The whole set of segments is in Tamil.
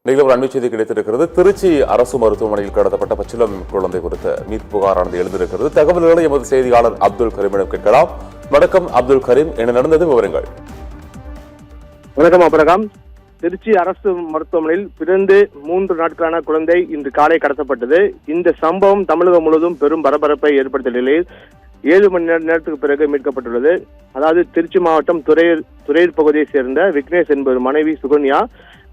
நீங்களும் ஒரு அண்மை செய்தி கிடைத்திருக்கிறது. திருச்சி அரசு மருத்துவமனையில் கடத்தப்பட்ட பச்சிளம் குழந்தை குறித்த மீட்பு புகாரானது எழுந்திருக்கிறது. தகவல்களை எமது செய்தியாளர் அப்துல் கரீமிடம் கேட்கலாம். வணக்கம் அப்துல் கரீம், என்ன நடந்தது, விவரங்கள்? வணக்கம் அபரகாம். திருச்சி அரசு மருத்துவமனையில் பிறந்து 3 நாட்களான குழந்தை இன்று காலை கடத்தப்பட்டது. இந்த சம்பவம் தமிழகம் முழுவதும் பெரும் பரபரப்பை ஏற்படுத்திய நிலையில் 7 மணி நேரத்துக்கு பிறகு மீட்கப்பட்டுள்ளது. அதாவது திருச்சி மாவட்டம் துறையூர் பகுதியை சேர்ந்த விக்னேஷ் என்பவர் மனைவி சுகன்யா.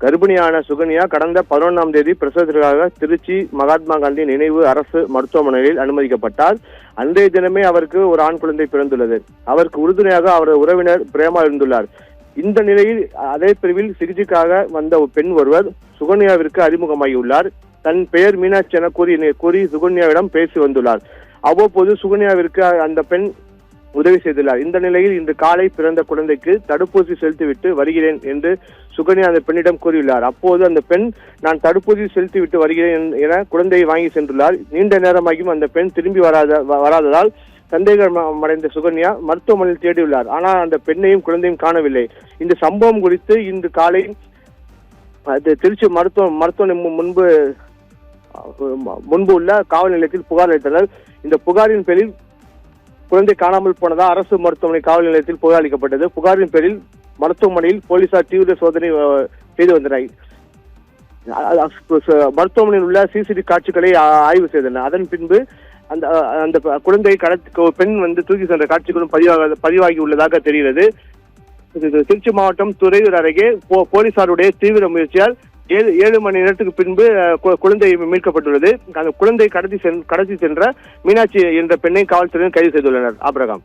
கர்ப்பிணியான சுகன்யா கடந்த 11ஆம் தேதி பிரசவத்திற்காக திருச்சி மகாத்மா காந்தி நினைவு அரசு மருத்துவமனையில் அனுமதிக்கப்பட்டார். அன்றைய தினமே அவருக்கு ஒரு ஆண் குழந்தை பிறந்துள்ளது. அவருக்கு உறுதுணையாக அவரது உறவினர் பிரேமா இருந்துள்ளார். இந்த நிலையில் அதே பிரிவில் சிகிச்சைக்காக வந்த பெண் ஒருவர் சுகன்யாவிற்கு அறிமுகமாகியுள்ளார். தன் பெயர் மீனாட்சி என கூறி சுகன்யாவிடம் பேசி வந்துள்ளார். அவ்வப்போது சுகன்யாவிற்கு அந்த பெண் உதவி செய்துள்ளார். இந்த நிலையில் இன்று காலை பிறந்த குழந்தைக்கு தடுப்பூசி செலுத்திவிட்டு வருகிறேன் என்று சுகன்யா அந்த பெண்ணிடம் கூறியுள்ளார். அப்போது அந்த பெண், நான் தடுப்பூசி செலுத்திவிட்டு வருகிறேன் என குழந்தையை வாங்கி சென்றுள்ளார். நீண்ட நேரமாகியும் அந்த பெண் திரும்பி வராததால் சந்தேகம் அடைந்த சுகன்யா மருத்துவமனையில் தேடியுள்ளார். ஆனால் அந்த பெண்ணையும் குழந்தையும் காணவில்லை. இந்த சம்பவம் குறித்து இன்று காலை திருச்சி மருத்துவமனை முன்பு உள்ள காவல் நிலையத்தில் புகார் அளித்தனர். இந்த புகாரின் பேரில் குழந்தை காணாமல் போனதா அரசு மருத்துவமனை காவல் நிலையத்தில் புகார் அளிக்கப்பட்டது. புகாரின் பேரில் மருத்துவமனையில் போலீசார் தீவிர சோதனை செய்து வந்தனர். மருத்துவமனையில் உள்ள சிசிடிவி காட்சிகளை ஆய்வு செய்தனர். அதன் பின்பு அந்த குழந்தையை பெண் தூக்கி சென்ற காட்சிகளும் பதிவாகி உள்ளதாக தெரிகிறது. திருச்சி மாவட்டம் துறையூர் அருகே போலீசாருடைய தீவிர முயற்சியால் 7 மணி நேரத்துக்கு பின்பு குழந்தை மீட்கப்பட்டுள்ளது. அந்த குழந்தை கடத்தி சென்ற மீனாட்சி என்ற பெண்ணை காவல்துறையினர் கைது செய்துள்ளனர். ஆபிரகாம்.